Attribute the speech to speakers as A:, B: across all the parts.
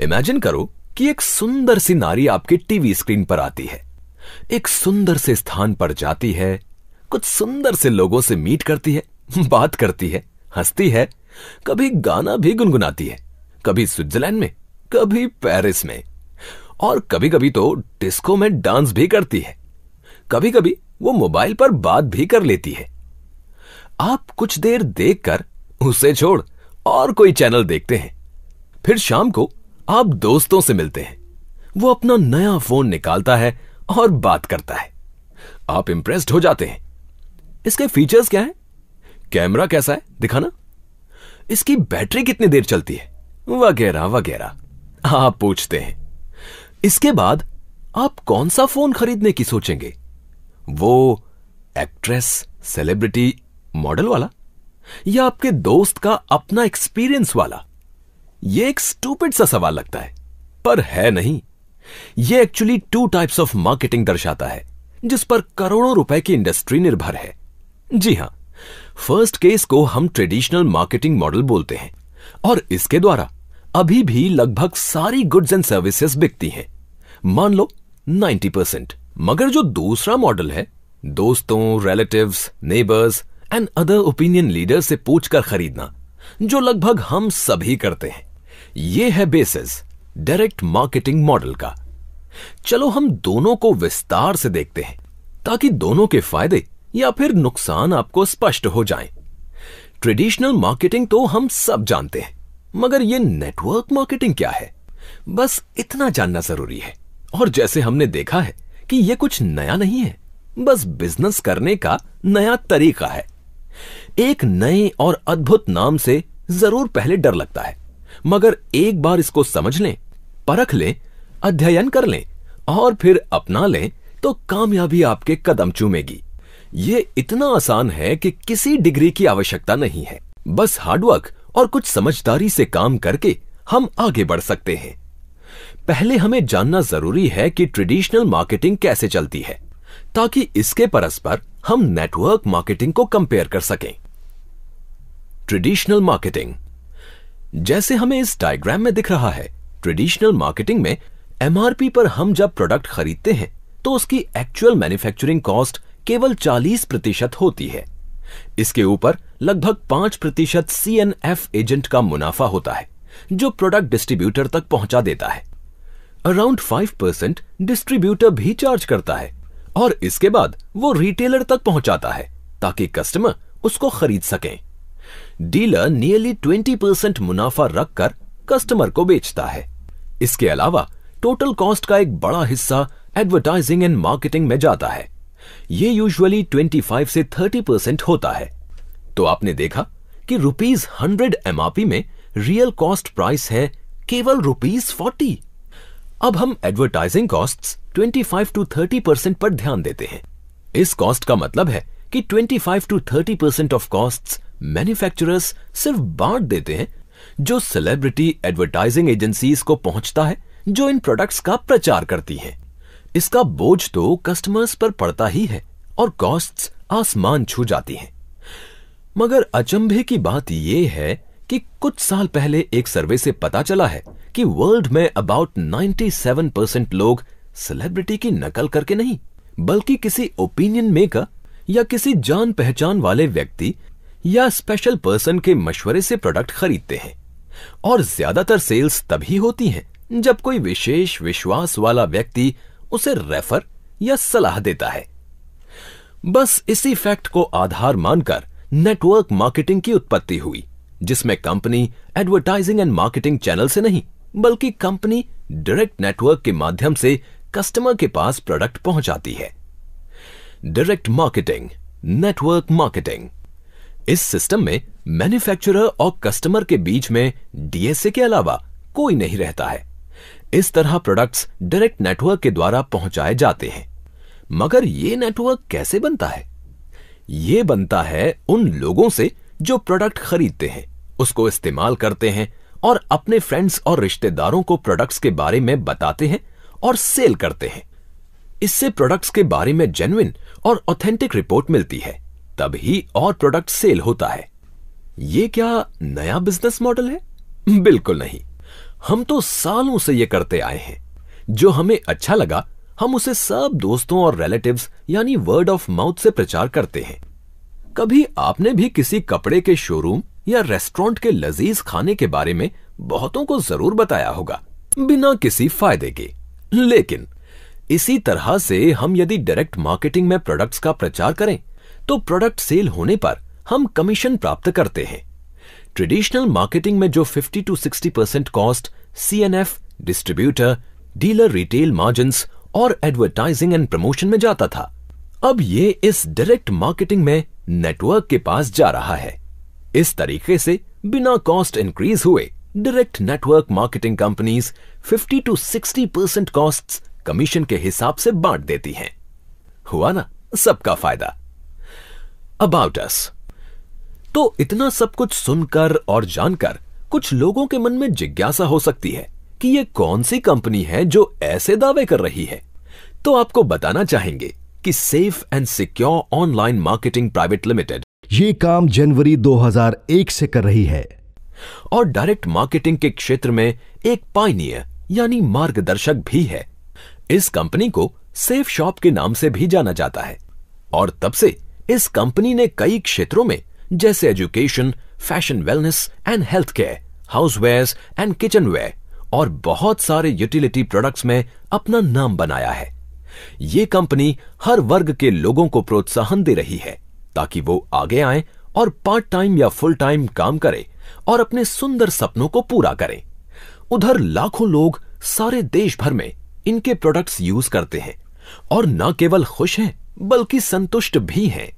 A: Imagine करो कि एक सुंदर सी नारी आपके टीवी स्क्रीन पर आती है, एक सुंदर से स्थान पर जाती है, कुछ सुंदर से लोगों से मीट करती है, बात करती है, हंसती है, कभी गाना भी गुनगुनाती है, कभी स्विट्जरलैंड में, कभी पेरिस में, और कभी कभी तो डिस्को में डांस भी करती है। कभी कभी वो मोबाइल पर बात भी कर लेती है। आप कुछ देर देखकर उसे छोड़ और कोई चैनल देखते हैं। फिर शाम को आप दोस्तों से मिलते हैं। वो अपना नया फोन निकालता है और बात करता है। आप इंप्रेस्ड हो जाते हैं। इसके फीचर्स क्या है, कैमरा कैसा है दिखाना, इसकी बैटरी कितनी देर चलती है, वगैरह वगैरह आप पूछते हैं। इसके बाद आप कौन सा फोन खरीदने की सोचेंगे, वो एक्ट्रेस, सेलिब्रिटी, मॉडल वाला, या आपके दोस्त का अपना एक्सपीरियंस वाला? ये एक स्टूपिड सा सवाल लगता है, पर है नहीं। ये एक्चुअली 2 टाइप्स ऑफ मार्केटिंग दर्शाता है जिस पर करोड़ों रुपए की इंडस्ट्री निर्भर है। जी हां, फर्स्ट केस को हम ट्रेडिशनल मार्केटिंग मॉडल बोलते हैं और इसके द्वारा अभी भी लगभग सारी गुड्स एंड सर्विसेज बिकती हैं, मान लो 90%। मगर जो दूसरा मॉडल है, दोस्तों, relatives, neighbours and other opinion leader से पूछकर खरीदना, जो लगभग हम सभी करते हैं, यह है बेसिस डायरेक्ट मार्केटिंग मॉडल का। चलो हम दोनों को विस्तार से देखते हैं ताकि दोनों के फायदे या फिर नुकसान आपको स्पष्ट हो जाएं। ट्रेडिशनल मार्केटिंग तो हम सब जानते हैं, मगर यह नेटवर्क मार्केटिंग क्या है, बस इतना जानना जरूरी है। और जैसे हमने देखा है कि यह कुछ नया नहीं है, बस बिजनेस करने का नया तरीका है। एक नए और अद्भुत नाम से जरूर पहले डर लगता है, मगर एक बार इसको समझ लें, परख लें, अध्ययन कर लें और फिर अपना लें तो कामयाबी आपके कदम चूमेगी। ये इतना आसान है कि किसी डिग्री की आवश्यकता नहीं है, बस हार्डवर्क और कुछ समझदारी से काम करके हम आगे बढ़ सकते हैं। पहले हमें जानना जरूरी है कि ट्रेडिशनल मार्केटिंग कैसे चलती है, ताकि इसके परस्पर हम नेटवर्क मार्केटिंग को कंपेयर कर सकें। ट्रेडिशनल मार्केटिंग, जैसे हमें इस डायग्राम में दिख रहा है, ट्रेडिशनल मार्केटिंग में एमआरपी पर हम जब प्रोडक्ट खरीदते हैं तो उसकी एक्चुअल मैन्युफैक्चरिंग कॉस्ट केवल 40% होती है। इसके ऊपर लगभग 5% CNF एजेंट का मुनाफा होता है जो प्रोडक्ट डिस्ट्रीब्यूटर तक पहुंचा देता है। अराउंड 5% डिस्ट्रीब्यूटर भी चार्ज करता है और इसके बाद वो रिटेलर तक पहुंचाता है ताकि कस्टमर उसको खरीद सकें। डीलर नियरली 20% मुनाफा रखकर कस्टमर को बेचता है। इसके अलावा टोटल कॉस्ट का एक बड़ा हिस्सा एडवर्टाइजिंग एंड मार्केटिंग में जाता है। ये यूजुअली 25 से 30% होता है। तो आपने देखा कि ₹100 एमआरपी में रियल कॉस्ट प्राइस है केवल ₹40। अब हम एडवर्टाइजिंग कॉस्ट्स 25 to 30% पर ध्यान देते हैं। इस कॉस्ट का मतलब है कि 25 to 30% ऑफ कॉस्ट्स मैन्युफैक्चरर्स सिर्फ बांट देते हैं, जो सेलिब्रिटी एडवर्टाइजिंग एजेंसीज को पहुंचता है जो इन प्रोडक्ट्स का प्रचार करती हैं। इसका बोझ तो कस्टमर्स पर पड़ता ही है और कॉस्ट्स आसमान छू जाती हैं। मगर अचंभे की बात यह है कि कुछ साल पहले एक सर्वे से पता चला है कि वर्ल्ड में अबाउट 97% लोग सेलिब्रिटी की नकल करके नहीं, बल्कि किसी ओपिनियन मेकर या किसी जान पहचान वाले व्यक्ति या स्पेशल पर्सन के मशवरे से प्रोडक्ट खरीदते हैं। और ज्यादातर सेल्स तभी होती हैं जब कोई विशेष विश्वास वाला व्यक्ति उसे रेफर या सलाह देता है। बस इसी फैक्ट को आधार मानकर नेटवर्क मार्केटिंग की उत्पत्ति हुई, जिसमें company advertising and marketing channel से नहीं, बल्कि कंपनी डायरेक्ट नेटवर्क के माध्यम से कस्टमर के पास प्रोडक्ट पहुंचाती है। Direct marketing, network marketing. इस सिस्टम में मैन्युफैक्चरर और कस्टमर के बीच में डीएसए के अलावा कोई नहीं रहता है। इस तरह प्रोडक्ट्स डायरेक्ट नेटवर्क के द्वारा पहुंचाए जाते हैं। मगर यह नेटवर्क कैसे बनता है? यह बनता है उन लोगों से जो प्रोडक्ट खरीदते हैं, उसको इस्तेमाल करते हैं और अपने फ्रेंड्स और रिश्तेदारों को प्रोडक्ट्स के बारे में बताते हैं और सेल करते हैं। इससे प्रोडक्ट्स के बारे में जेन्युइन और ऑथेंटिक रिपोर्ट मिलती है, तभी और प्रोडक्ट सेल होता है। यह क्या नया बिजनेस मॉडल है? बिल्कुल नहीं। हम तो सालों से ये करते आए हैं। जो हमें अच्छा लगा हम उसे सब दोस्तों और रिलेटिव्स यानी वर्ड ऑफ माउथ से प्रचार करते हैं। कभी आपने भी किसी कपड़े के शोरूम या रेस्टोरेंट के लजीज खाने के बारे में बहुतों को जरूर बताया होगा, बिना किसी फायदे के। लेकिन इसी तरह से हम यदि डायरेक्ट मार्केटिंग में प्रोडक्ट्स का प्रचार करें तो प्रोडक्ट सेल होने पर हम कमीशन प्राप्त करते हैं। ट्रेडिशनल मार्केटिंग में जो 50 to 60% cost CNF, distributor, dealer retail margins और एडवर्टाइजिंग एंड प्रमोशन में जाता था, अब ये इस डायरेक्ट मार्केटिंग में नेटवर्क के पास जा रहा है। इस तरीके से बिना कॉस्ट इंक्रीज हुए direct network marketing companies 50 to 60% costs commission के हिसाब से बांट देती हैं। हुआ ना सबका फायदा। About us. तो इतना सब कुछ सुनकर और जानकर कुछ लोगों के मन में जिज्ञासा हो सकती है कि ये कौन सी कंपनी है जो ऐसे दावे कर रही है। तो आपको बताना चाहेंगे कि safe and secure online marketing private limited
B: ये काम जनवरी 2001 से कर रही है
A: और डायरेक्ट मार्केटिंग के क्षेत्र में एक पायनियर यानी मार्गदर्शक भी है। इस कंपनी को सेफ शॉप के नाम से भी जाना जाता है और तब से इस कंपनी ने कई क्षेत्रों में जैसे education, fashion, wellness and health care, housewares and kitchenware और बहुत सारे यूटिलिटी प्रोडक्ट्स में अपना नाम बनाया है। ये कंपनी हर वर्ग के लोगों को प्रोत्साहन दे रही है ताकि वो आगे आएं और पार्ट टाइम या फुल टाइम काम करें और अपने सुंदर सपनों को पूरा करें। उधर लाखों लोग सारे देश भर में इनके प्रोडक्ट्स यूज करते हैं और न केवल खुश हैं बल्कि संतुष्ट भी हैं।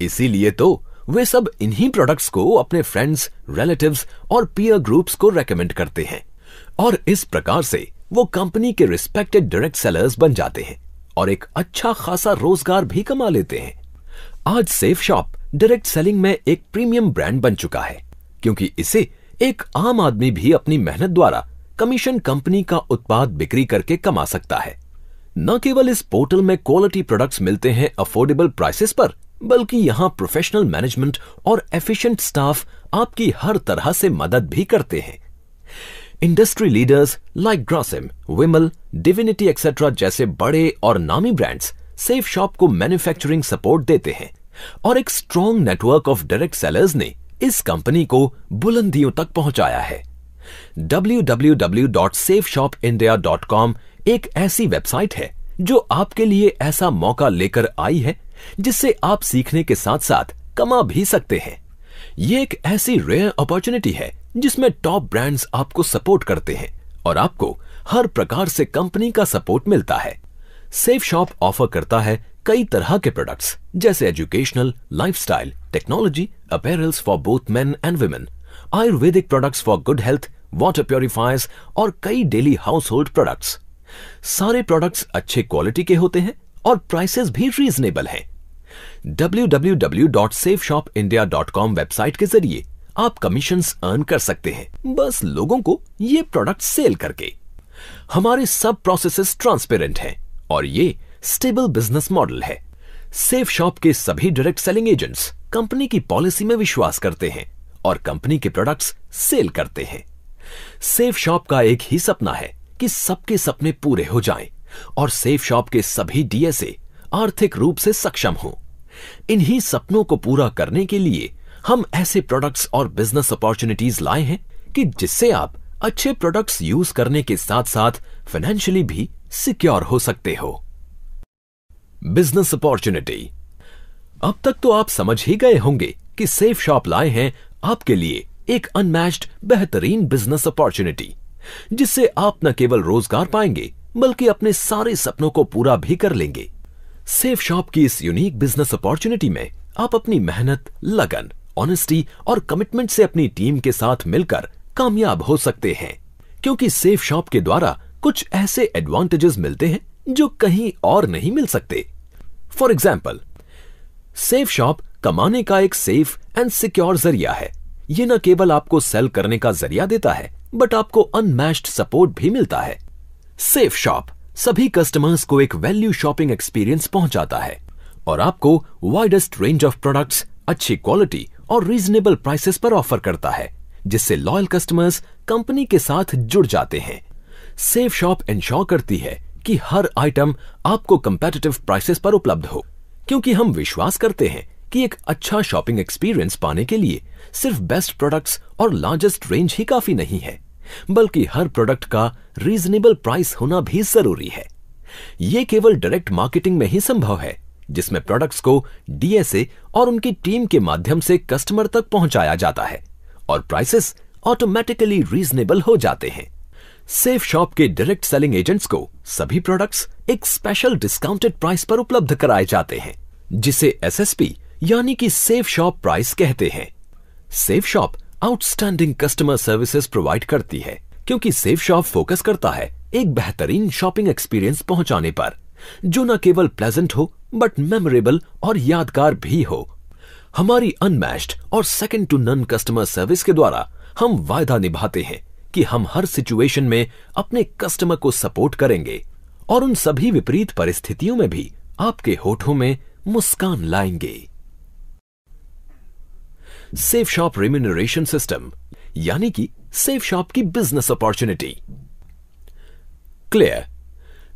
A: इसीलिए तो वे सब इन्हीं प्रोडक्ट्स को अपने फ्रेंड्स, रिलेटिव्स और पीयर ग्रुप्स को रेकमेंड करते हैं और इस प्रकार से वो कंपनी के रिस्पेक्टेड डायरेक्ट सेलर्स बन जाते हैं और एक अच्छा खासा रोजगार भी कमा लेते हैं। आज सेफ शॉप डायरेक्ट सेलिंग में एक प्रीमियम ब्रांड बन चुका है क्योंकि इसे एक आम आदमी भी अपनी मेहनत द्वारा कमीशन कंपनी का उत्पाद बिक्री करके कमा सकता है। न केवल इस पोर्टल में क्वालिटी प्रोडक्ट्स मिलते हैं अफोर्डेबल प्राइसेस पर, बल्कि यहां प्रोफेशनल मैनेजमेंट और एफिशिएंट स्टाफ आपकी हर तरह से मदद भी करते हैं। इंडस्ट्री लीडर्स लाइक ग्रासिम, विमल, डिविनिटी एक्सेट्रा जैसे बड़े और नामी ब्रांड्स सेफ शॉप को मैन्युफैक्चरिंग सपोर्ट देते हैं और एक strong network of direct sellers ने इस कंपनी को बुलंदियों तक पहुंचाया है। www.safeshopindia.com एक ऐसी वेबसाइट है जो आपके लिए ऐसा मौका लेकर आई है जिससे आप सीखने के साथ साथ कमा भी सकते हैं। ये एक ऐसी रेयर अपॉर्चुनिटी है जिसमें टॉप ब्रांड्स आपको सपोर्ट करते हैं और आपको हर प्रकार से कंपनी का सपोर्ट मिलता है। सेफ शॉप ऑफर करता है कई तरह के प्रोडक्ट्स जैसे educational, lifestyle, technology, apparels for both men and women, Ayurvedic products for good health, water purifiers और कई डेली हाउस होल्ड प्रोडक्ट्स। सारे प्रोडक्ट्स अच्छे क्वालिटी के होते हैं और प्राइसेस भी रीजनेबल हैं। www.safeshopindia.com वेबसाइट के जरिए आप कमीशंस अर्न कर सकते हैं, बस लोगों को ये प्रोडक्ट सेल करके। हमारे सब प्रोसेसेस ट्रांसपेरेंट हैं और ये स्टेबल बिजनेस मॉडल है। सेफ शॉप के सभी डायरेक्ट सेलिंग एजेंट्स कंपनी की पॉलिसी में विश्वास करते हैं और कंपनी के प्रोडक्ट्स सेल करते हैं। सेफ शॉप का एक ही सपना है कि सबके सपने पूरे हो जाएं और सेफ शॉप के सभी डीएसए आर्थिक रूप से सक्षम हों। इन्हीं सपनों को पूरा करने के लिए हम ऐसे प्रोडक्ट्स और बिजनेस अपॉर्चुनिटीज लाए हैं कि जिससे आप अच्छे प्रोडक्ट्स यूज करने के साथ साथ फाइनेंशियली भी सिक्योर हो सकते हो। Business opportunity. अब तक तो आप समझ ही गए होंगे कि सेफ शॉप लाए हैं आपके लिए एक अनमैच्ड बेहतरीन बिजनेस अपॉर्चुनिटी जिससे आप न केवल रोजगार पाएंगे बल्कि अपने सारे सपनों को पूरा भी कर लेंगे। सेफ शॉप की इस यूनिक बिजनेस अपॉर्चुनिटी में आप अपनी मेहनत, लगन, ऑनेस्टी और कमिटमेंट से अपनी टीम के साथ मिलकर कामयाब हो सकते हैं क्योंकि सेफ शॉप के द्वारा कुछ ऐसे एडवांटेजेस मिलते हैं जो कहीं और नहीं मिल सकते। फॉर एग्जाम्पल, सेफ शॉप कमाने का एक सेफ एंड सिक्योर जरिया है। ये न केवल आपको सेल करने का जरिया देता है बट आपको अनमैच्ड सपोर्ट भी मिलता है। सेफ शॉप सभी कस्टमर्स को एक वैल्यू शॉपिंग एक्सपीरियंस पहुंचाता है और आपको वाइडेस्ट रेंज ऑफ प्रोडक्ट्स, अच्छी क्वालिटी और रीजनेबल प्राइसेस पर ऑफर करता है जिससे लॉयल कस्टमर्स कंपनी के साथ जुड़ जाते हैं। सेफ शॉप इंश्योर करती है कि हर आइटम आपको कंपेटिटिव प्राइसेस पर उपलब्ध हो, क्योंकि हम विश्वास करते हैं कि एक अच्छा शॉपिंग एक्सपीरियंस पाने के लिए सिर्फ बेस्ट प्रोडक्ट्स और लार्जेस्ट रेंज ही काफी नहीं है, बल्कि हर प्रोडक्ट का रीजनेबल प्राइस होना भी जरूरी है। यह केवल डायरेक्ट मार्केटिंग में ही संभव है, जिसमें प्रोडक्ट्स को डीएसए और उनकी टीम के माध्यम से कस्टमर तक पहुंचाया जाता है और प्राइसेस ऑटोमेटिकली रीजनेबल हो जाते हैं। सेफ शॉप के डायरेक्ट सेलिंग एजेंट्स को सभी प्रोडक्ट्स एक स्पेशल डिस्काउंटेड प्राइस पर उपलब्ध कराए जाते हैं, जिसे एसएसपी यानी कि सेफ शॉप प्राइस कहते हैं। Safe shop outstanding customer services provide करती है, क्योंकि सेफ शॉप फोकस करता है एक बेहतरीन शॉपिंग एक्सपीरियंस पहुंचाने पर, जो न केवल प्लेजेंट हो बट मेमोरेबल और यादगार भी हो। हमारी अनमैच्ड और second to none customer service के द्वारा हम वायदा निभाते हैं कि हम हर सिचुएशन में अपने कस्टमर को सपोर्ट करेंगे और उन सभी विपरीत परिस्थितियों में भी आपके होठों में मुस्कान लाएंगे। सेफ शॉप रेम्यूनरेशन सिस्टम यानी कि सेफ शॉप की business opportunity. Clear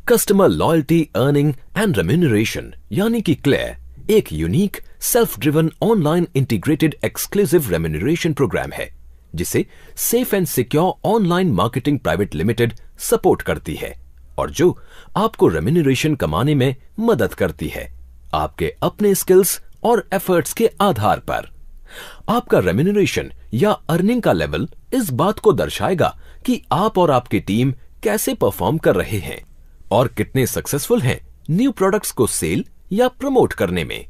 A: customer loyalty earning and remuneration यानी कि क्लेयर एक unique self driven online integrated exclusive remuneration program है, जिसे safe and secure online marketing private limited support करती है और जो आपको रेम्यूनरेशन कमाने में मदद करती है, आपके अपने स्किल्स और एफर्ट्स के आधार पर। आपका रेम्यूनरेशन या अर्निंग का लेवल इस बात को दर्शाएगा कि आप और आपकी टीम कैसे परफॉर्म कर रहे हैं और कितने सक्सेसफुल हैं न्यू प्रोडक्ट्स को सेल या प्रमोट करने में।